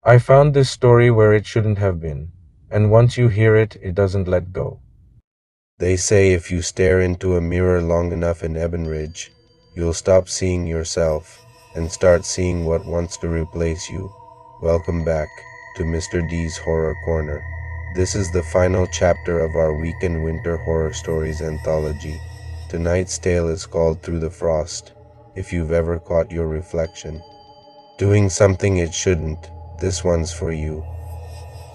I found this story where it shouldn't have been, and once you hear it, it doesn't let go. They say if you stare into a mirror long enough in Ebonridge, you'll stop seeing yourself and start seeing what wants to replace you. Welcome back to Mr. D's Horror Corner. This is the final chapter of our weekend winter horror stories anthology. Tonight's tale is called Through the Frost. If you've ever caught your reflection doing something it shouldn't, this one's for you.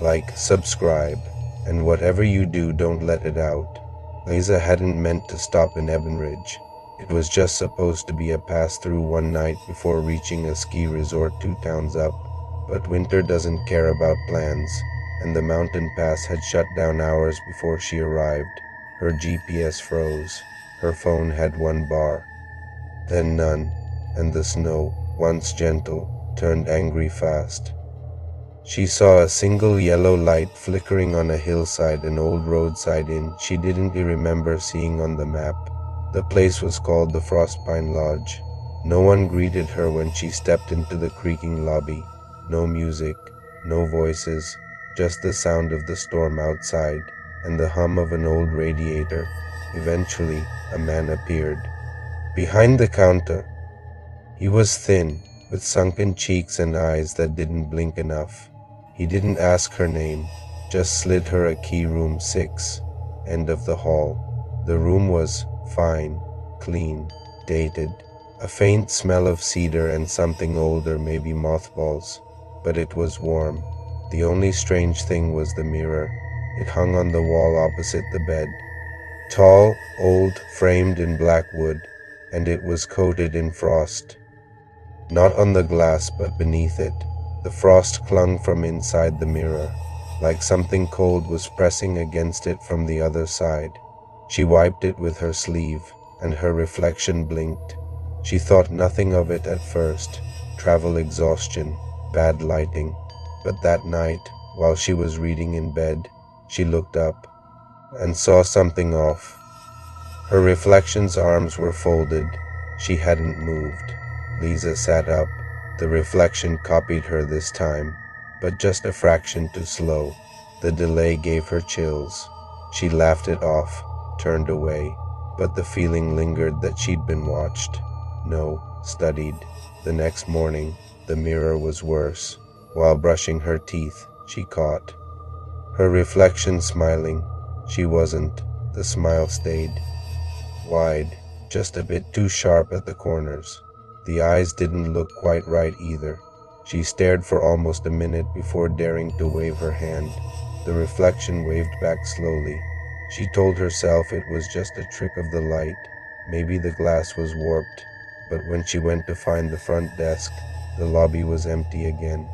Like, subscribe, and whatever you do, don't let it out. Liza hadn't meant to stop in Ebonridge. It was just supposed to be a pass-through one night before reaching a ski resort 2 towns up. But winter doesn't care about plans, and the mountain pass had shut down hours before she arrived. Her GPS froze. Her phone had one bar, then none, and the snow, once gentle, turned angry fast. She saw a single yellow light flickering on a hillside, an old roadside inn she didn't remember seeing on the map. The place was called the Frostpine Lodge. No one greeted her when she stepped into the creaking lobby. No music, no voices, just the sound of the storm outside and the hum of an old radiator. Eventually, a man appeared. Behind the counter, he was thin, with sunken cheeks and eyes that didn't blink enough. He didn't ask her name, just slid her a key, room 6, end of the hall. The room was fine, clean, dated, a faint smell of cedar and something older, maybe mothballs, but it was warm. The only strange thing was the mirror. It hung on the wall opposite the bed. Tall, old, framed in black wood, and it was coated in frost. Not on the glass, but beneath it. The frost clung from inside the mirror, like something cold was pressing against it from the other side. She wiped it with her sleeve, and her reflection blinked. She thought nothing of it at first, travel exhaustion, bad lighting. But that night, while she was reading in bed, she looked up and saw something off. Her reflection's arms were folded. She hadn't moved. Liza sat up. The reflection copied her this time, but just a fraction too slow. The delay gave her chills. She laughed it off, turned away, but the feeling lingered that she'd been watched. No, studied. The next morning, the mirror was worse. While brushing her teeth, she caught her reflection smiling. She wasn't. The smile stayed wide, just a bit too sharp at the corners. The eyes didn't look quite right either. She stared for almost a minute before daring to wave her hand. The reflection waved back slowly. She told herself it was just a trick of the light. Maybe the glass was warped. But when she went to find the front desk, the lobby was empty again.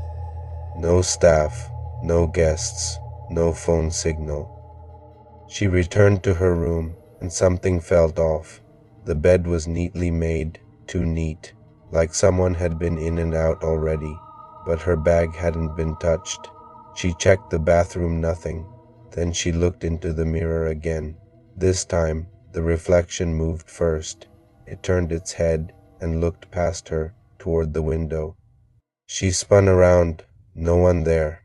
No staff, no guests, no phone signal. She returned to her room, and something felt off. The bed was neatly made, too neat, like someone had been in and out already, but her bag hadn't been touched. She checked the bathroom, nothing. Then she looked into the mirror again. This time, the reflection moved first. It turned its head and looked past her, toward the window. She spun around, no one there.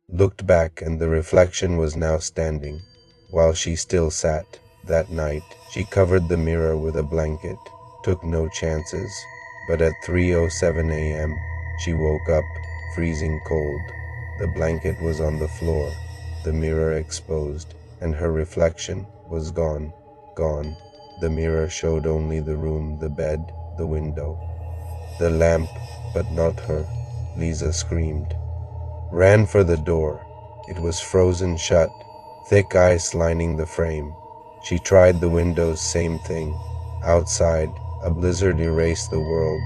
Looked back, and the reflection was now standing, while she still sat. That night, she covered the mirror with a blanket, took no chances. But at 3:07 a.m., she woke up, freezing cold. The blanket was on the floor, the mirror exposed, and her reflection was gone, gone. The mirror showed only the room, the bed, the window, the lamp, but not her. Liza screamed, ran for the door. It was frozen shut, thick ice lining the frame. She tried the windows, same thing. Outside, a blizzard erased the world.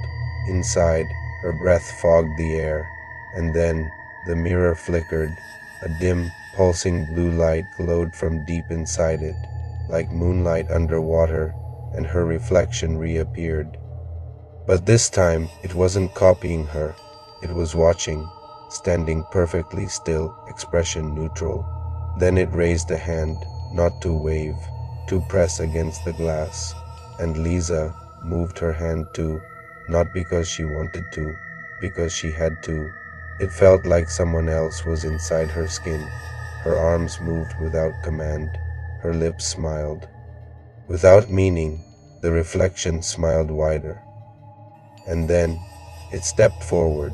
Inside, her breath fogged the air. And then, the mirror flickered. A dim, pulsing blue light glowed from deep inside it, like moonlight underwater, and her reflection reappeared. But this time, it wasn't copying her. It was watching, standing perfectly still, expression neutral. Then it raised a hand, not to wave, to press against the glass. And Liza moved her hand too, not because she wanted to, because she had to. It felt like someone else was inside her skin. Her arms moved without command. Her lips smiled. Without meaning, the reflection smiled wider. And then it stepped forward.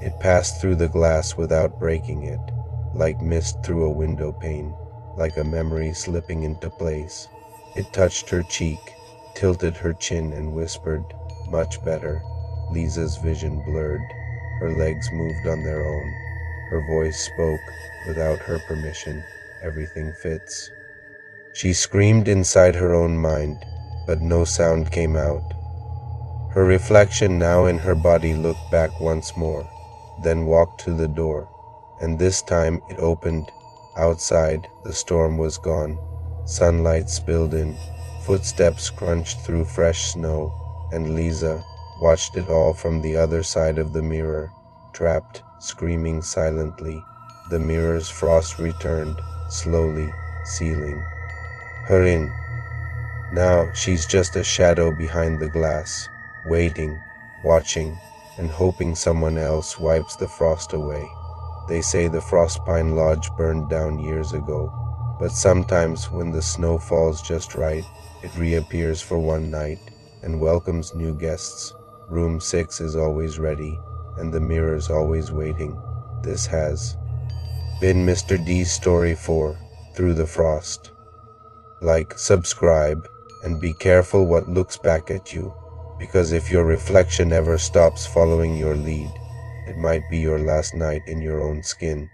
It passed through the glass without breaking it, like mist through a window pane, like a memory slipping into place. It touched her cheek, tilted her chin, and whispered, "Much better." Lisa's vision blurred. Her legs moved on their own. Her voice spoke without her permission. "Everything fits." She screamed inside her own mind, but no sound came out. Her reflection now in her body looked back once more, then walked to the door, and this time it opened. Outside, the storm was gone. Sunlight spilled in, footsteps crunched through fresh snow, and Lisa watched it all from the other side of the mirror, trapped, screaming silently. The mirror's frost returned, slowly, sealing her in. Now she's just a shadow behind the glass, waiting, watching, and hoping someone else wipes the frost away. They say the Frostpine Lodge burned down years ago, but sometimes when the snow falls just right, it reappears for one night and welcomes new guests. Room 6 is always ready, and the mirror's always waiting. This has been Mr. D's Story 4, Through the Frost. Like, subscribe, and be careful what looks back at you, because if your reflection ever stops following your lead, it might be your last night in your own skin.